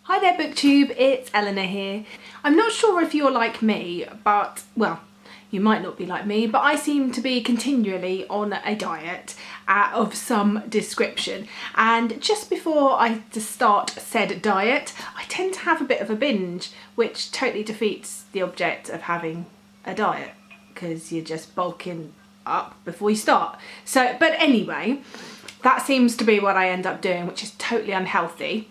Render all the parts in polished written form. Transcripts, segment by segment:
Hi there BookTube, it's Eleanor here. I'm not sure if you're like me, but well, you might not be like me, but I seem to be continually on a diet of some description, and just before I start said diet, I tend to have a bit of a binge, which totally defeats the object of having a diet because you're just bulking up before you start. So, but anyway, that seems to be what I end up doing, which is totally unhealthy.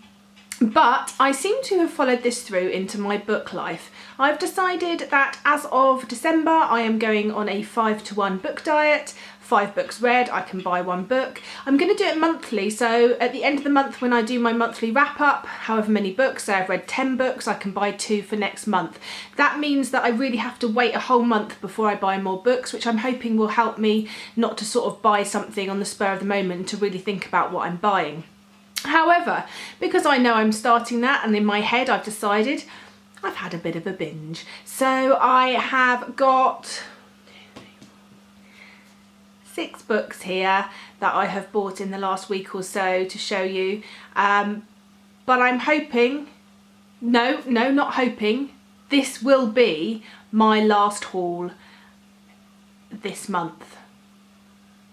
But I seem to have followed this through into my book life. I've decided that as of December, I am going on a 5-to-1 book diet. 5 books read, I can buy 1 book. I'm going to do it monthly, so at the end of the month when I do my monthly wrap up, however many books, say I've read 10 books, I can buy 2 for next month. That means that I really have to wait a whole month before I buy more books, which I'm hoping will help me not to sort of buy something on the spur of the moment and to really think about what I'm buying. However, because I know I'm starting that and in my head I've decided I've had a bit of a binge. So I have got 6 books here that I have bought in the last week or so to show you. But I'm hoping, not hoping, this will be my last haul this month.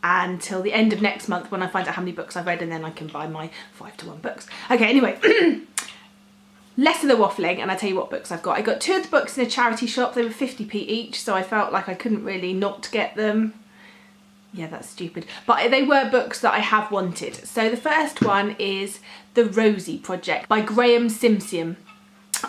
Until the end of next month when I find out how many books I've read, and then I can buy my 5-to-1 books. Okay, anyway, less of the waffling, and I tell you what books I've got. I got 2 of the books in a charity shop. They were 50p each, so I felt like I couldn't really not get them. Yeah, that's stupid. But they were books that I have wanted. So the first one is The Rosie Project by Graham Simsian.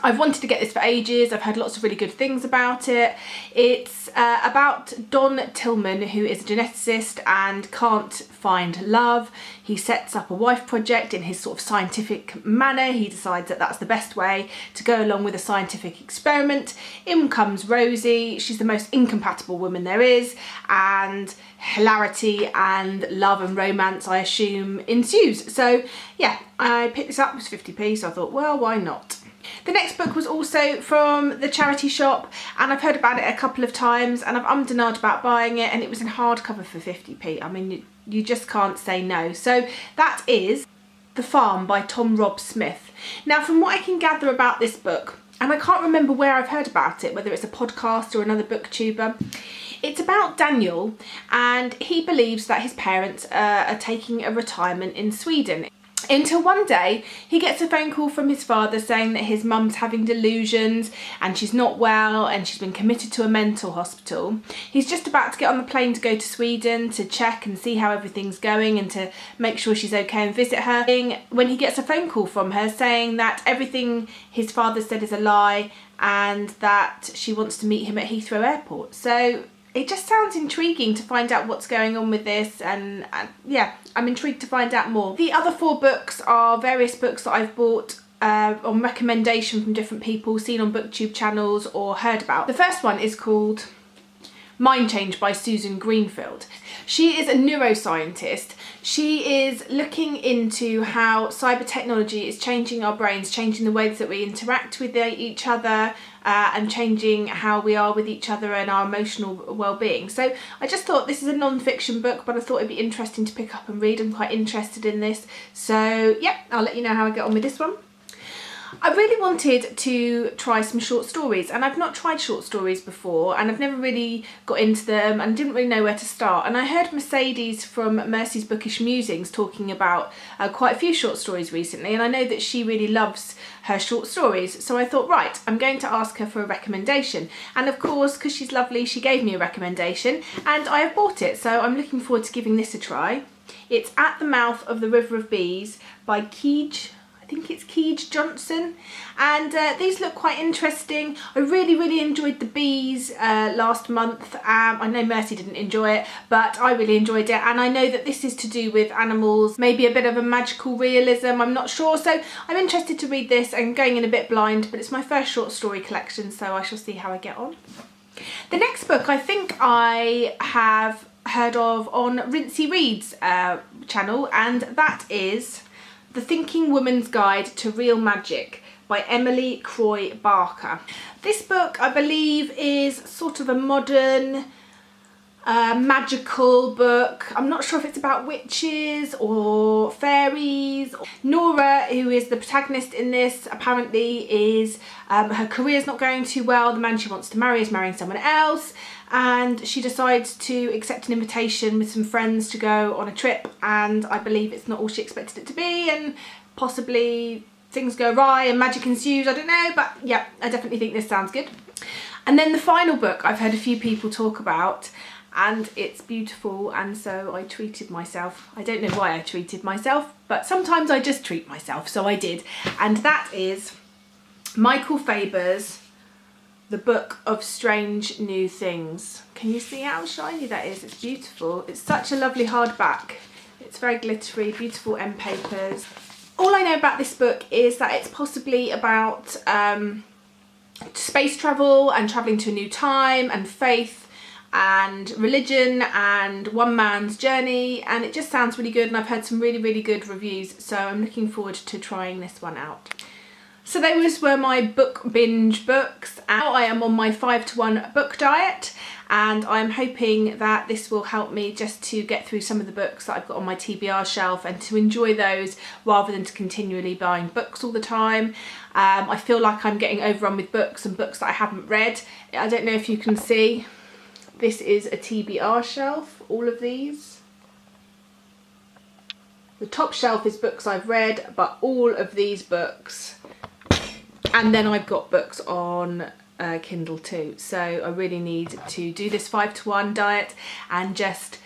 I've wanted to get this for ages. I've heard lots of really good things about it. It's about Don Tillman, who is a geneticist and can't find love. He sets up a wife project in his sort of scientific manner. He decides that that's the best way to go along with a scientific experiment. In comes Rosie. She's the most incompatible woman there is, and hilarity and love and romance, I assume, ensues. So yeah, I picked this up. It was 50p, so I thought, well, why not? The next book was also from the charity shop, and I've heard about it a couple of times and I've ummed and ahed about buying it, and it was in hardcover for 50p. I mean, you just can't say no. So that is The Farm by Tom Rob Smith. Now, from what I can gather about this book, and I can't remember where I've heard about it, whether it's a podcast or another booktuber, it's about Daniel, and he believes that his parents are taking a retirement in Sweden. Until one day he gets a phone call from his father saying that his mum's having delusions and she's not well and she's been committed to a mental hospital. He's just about to get on the plane to go to Sweden to check and see how everything's going and to make sure she's okay and visit her, when he gets a phone call from her saying that everything his father said is a lie and that she wants to meet him at Heathrow Airport. So it just sounds intriguing to find out what's going on with this, and yeah, I'm intrigued to find out more. The other 4 books are various books that I've bought on recommendation from different people, seen on BookTube channels or heard about. The first one is called Mind Change by Susan Greenfield. She is a neuroscientist. She is looking into how cyber technology is changing our brains, changing the ways that we interact with each other, and changing how we are with each other and our emotional well-being. So I just thought, this is a non-fiction book, but I thought it'd be interesting to pick up and read. I'm quite interested in this. So yeah, I'll let you know how I get on with this one. I really wanted to try some short stories, and I've not tried short stories before, and I've never really got into them and didn't really know where to start. And I heard Mercedes from Mercy's Bookish Musings talking about quite a few short stories recently, and I know that she really loves her short stories. So I thought, right, I'm going to ask her for a recommendation. And of course, because she's lovely, she gave me a recommendation and I have bought it. So I'm looking forward to giving this a try. It's At the Mouth of the River of Bees by I think it's Keege Johnson, and these look quite interesting. I really enjoyed The Bees last month. I know Mercy didn't enjoy it, but I really enjoyed it, and I know that this is to do with animals, maybe a bit of a magical realism, I'm not sure. So I'm interested to read this. I'm going in a bit blind, but it's my first short story collection, so I shall see how I get on. The next book I think I have heard of on Rincey Reads channel, and that is The Thinking Woman's Guide to Real Magic by Emily Croy Barker. This book, I believe, is sort of a modern magical book. I'm not sure if it's about witches or fairies. Nora, who is the protagonist in this, apparently is her career's not going too well. The man she wants to marry is marrying someone else, and she decides to accept an invitation with some friends to go on a trip, and I believe it's not all she expected it to be, and possibly things go awry and magic ensues. I don't know, but yeah, I definitely think this sounds good. And then the final book I've heard a few people talk about, and it's beautiful, and so I treated myself. I don't know why I treated myself, but sometimes I just treat myself, so I did. And that is Michael Faber's The Book of Strange New Things. Can you see how shiny that is? It's beautiful. It's such a lovely hardback. It's very glittery, beautiful end papers. All I know about this book is that it's possibly about space travel and travelling to a new time and faith and religion and one man's journey, and it just sounds really good, and I've heard some really good reviews, so I'm looking forward to trying this one out. So those were my book binge books. Now I am on my 5-to-1 book diet, and I'm hoping that this will help me just to get through some of the books that I've got on my TBR shelf and to enjoy those rather than to continually buying books all the time. I feel like I'm getting overrun with books and books that I haven't read. I don't know if you can see. This is a TBR shelf, all of these. The top shelf is books I've read, but all of these books. And then I've got books on Kindle too. So I really need to do this 5-to-1 diet and just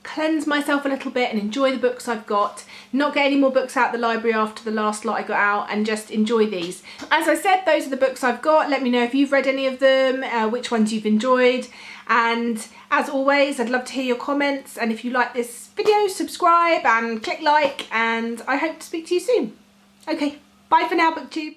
cleanse myself a little bit and enjoy the books I've got, not get any more books out of the library after the last lot I got out, and just enjoy these. As I said, those are the books I've got. Let me know if you've read any of them, which ones you've enjoyed, and as always I'd love to hear your comments, and if you like this video, subscribe and click like, and I hope to speak to you soon. Okay, bye for now, BookTube.